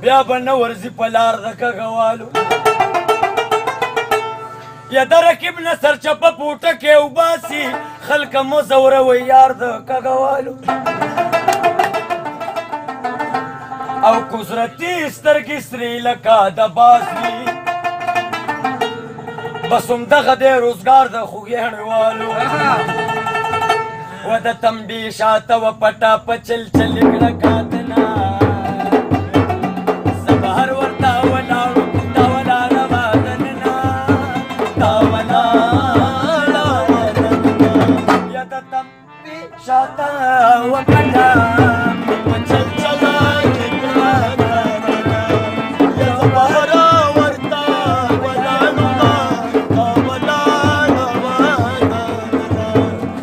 بیا به نه ورځي په لار د کږوالو یا د رقیب نه سرچپه پوټه کې وباسي خلکه مو ځوروئ یار د کږوالو او قدرتي سترګې سرې لکه د باز وي بس همدغه دی روزګار د خوږیاڼوالو و د تمبې شاته و پټه په چل چل کړه کاتنا زه بهر ورته ولاړو دا ولاړه وه دننه دا ولاړه وه دننه یا د تمبې شاته و پټه په چل چله کړه کاتنا یا زه بهر ورته ولاړو دا ولاړه وه دننه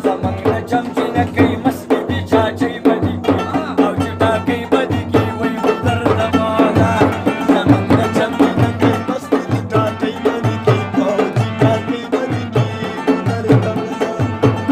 زمونږ نه چمچینه کوي مستې دي چاچۍ بدي کوي او چې ټاکۍ بدي کوي وایي ودر د ماله زمونږ نه چمچینه کوي مستې دي ټاکۍ بدي کوي او چې ټاکۍ بدي کوي ودر د ماله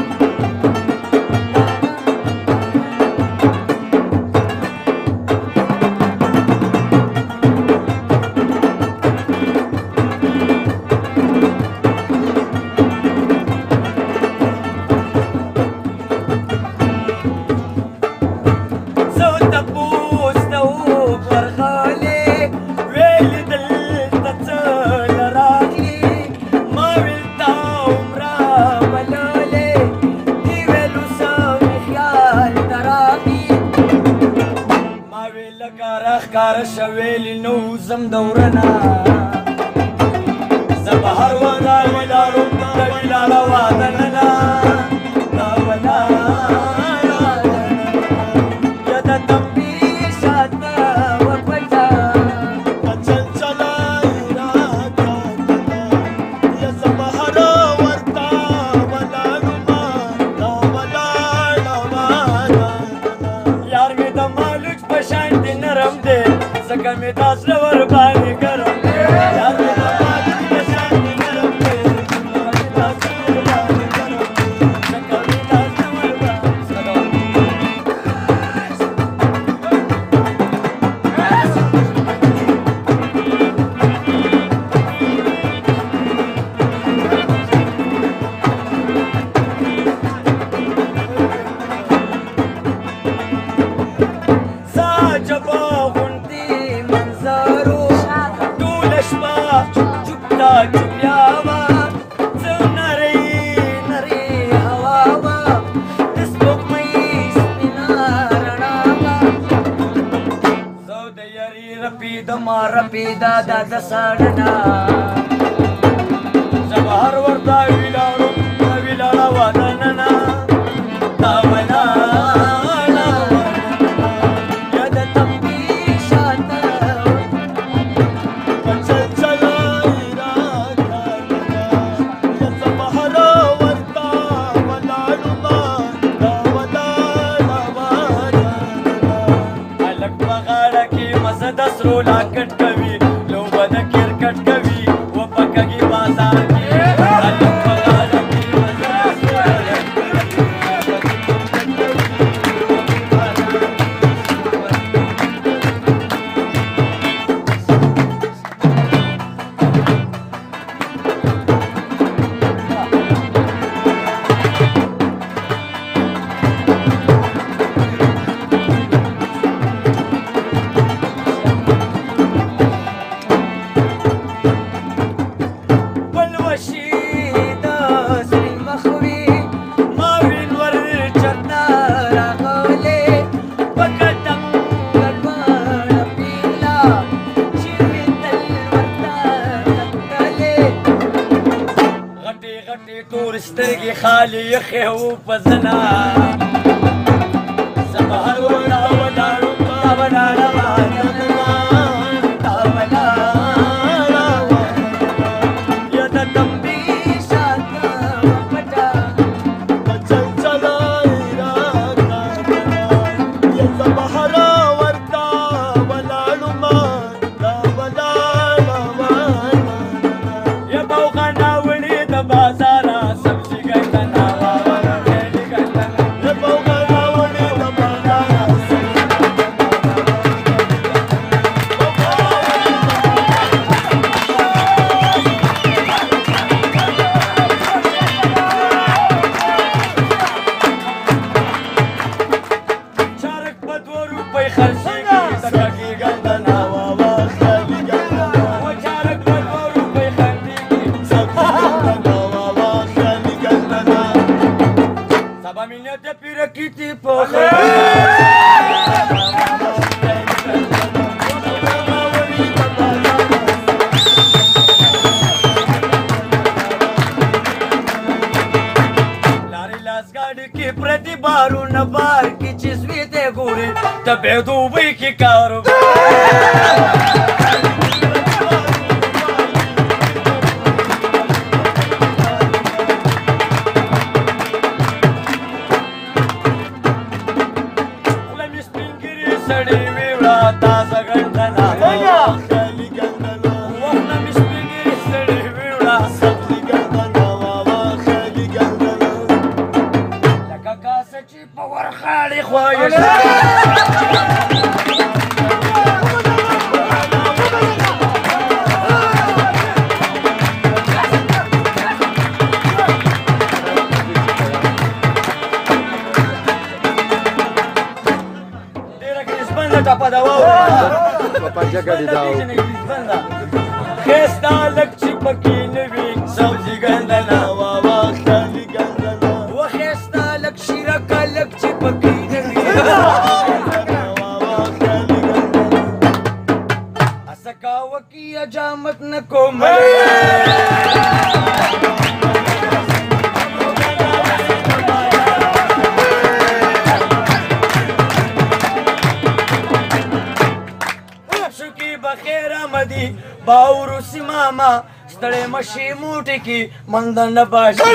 زه تپوس ته وغورځولې ویلې دلته څه نه راغلي ما ویل تا عمره بللې دې ویلو څه مې خیال ته راغلي ما ویل لکه راښکاره شه ویلې نو ځم دورنه زه بهر ونه ولاړم د ولاړه وه دننه دا ولاړه یا د تمبې شاته و پټه په چل چله راکاتله یا زه بهر ورته ولاړم دا ولاړه وه یار مې د مالوچ په شان دې نرم دی ځکه مې دا زړه ورباندې ګرم دی یار مې د مالوچ په شان دې نرم دی ځکه مې دا زړه ورباندې ګرم دی ځکه مې دا زړه ورباندې زه عجبه غوندې منظرو ټوله شپه چوپتا چوپیا وه څه نرۍ نرۍ هوا وه د سپوږمۍ سپینه رڼا وه زه د یاري رپېدمه رپېده دا د سړنه زه بهر ورته ولاړم دا ولاړه وه دننه دا ولاړه وه یا د تمبې شاته په چل چله راکاتله یا زه بهر ورته ولاړم دا ولاړه وه هلک په غاړه کې مزه د سرو لاکټ کوي لوبه د کرکټ کوي و په کږي بازار کې هلک په غاړه کې مزه د سرو لاکټ کوي بل وشي د سپین مخ وي ما ویل ور چرته راغلې په قدم ګډوډه پیغله چې مې تل ورته کتلې غټې غټې تور سترګې خالي یخې وو په زنه زه بهر ورته ولاړم دا ولاړه وه دننه دا ولاړه وه یا د تمبې شاته و پټه په چل چله راکاتله یا زه بهر ورته ولاړم دا ولاړه وه یا بوغانه وړې د بازاره سبزي ګټنه واوره ډېرې ګټنه یا روپۍ خرڅېږي د کږې ګندنه واه خالي ګندنه وچارک په 2 روپۍ خندېږي سبزي ګندنه واه خالي ګندنه سبا مینت پیره کیتی په بارونه بار کې چې زوی دی ګورې د بې دوبۍ کې کاروبار خوله مې سپین ګیري سړې وې وړه تازه ګندنه خالي ګندنه خوله مې سپین ګیري سړې وې وړه سبزي ګندنه واه خالي ګندنه لکه کاسه چې په ورخاړې خوایش ډېره ګریزبنده ټپه ده ښایسته هلک چې پکې نه وي سبزي ګندنه واه خالي ګندنه وښایسته هلک شیرک هلک چې پکې نه وي هڅه کوه کې حجامت نه کوم بخیر آمدی باوروسی ماما ستړی مشي موټي کې مندنه باشي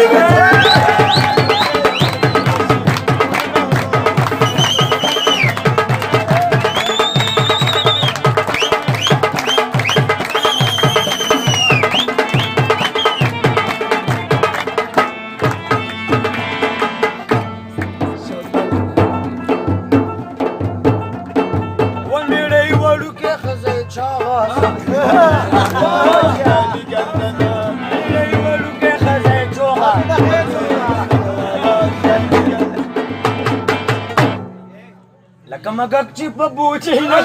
لکه مګک چې په بوچې نه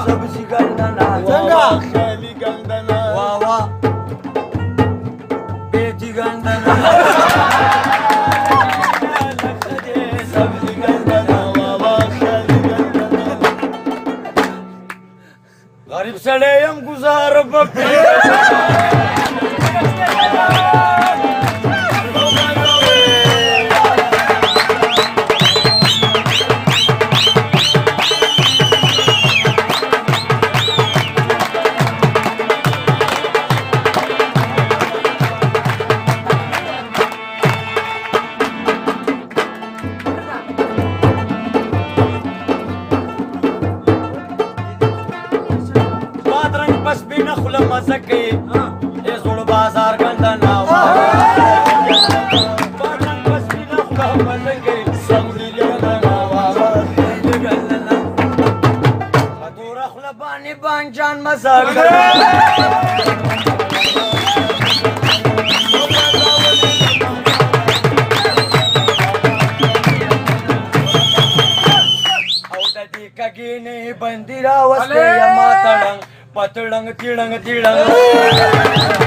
سبزي ګندنه خالي ګندنه واه بیتي ګندنه سبزي ګندنه واه خالي ګندنه غریب سړی یم ګزاره به مزه کوي ای زوړ بازار ګندنه بادرنګ په سپینه خوله مزه کوي سبزي ګندنه په توره خوله باندې بانجان مزه کوي او د دې کږې بندي راوستې یم تړنګ پتړنګ تیړنګ تیړنګ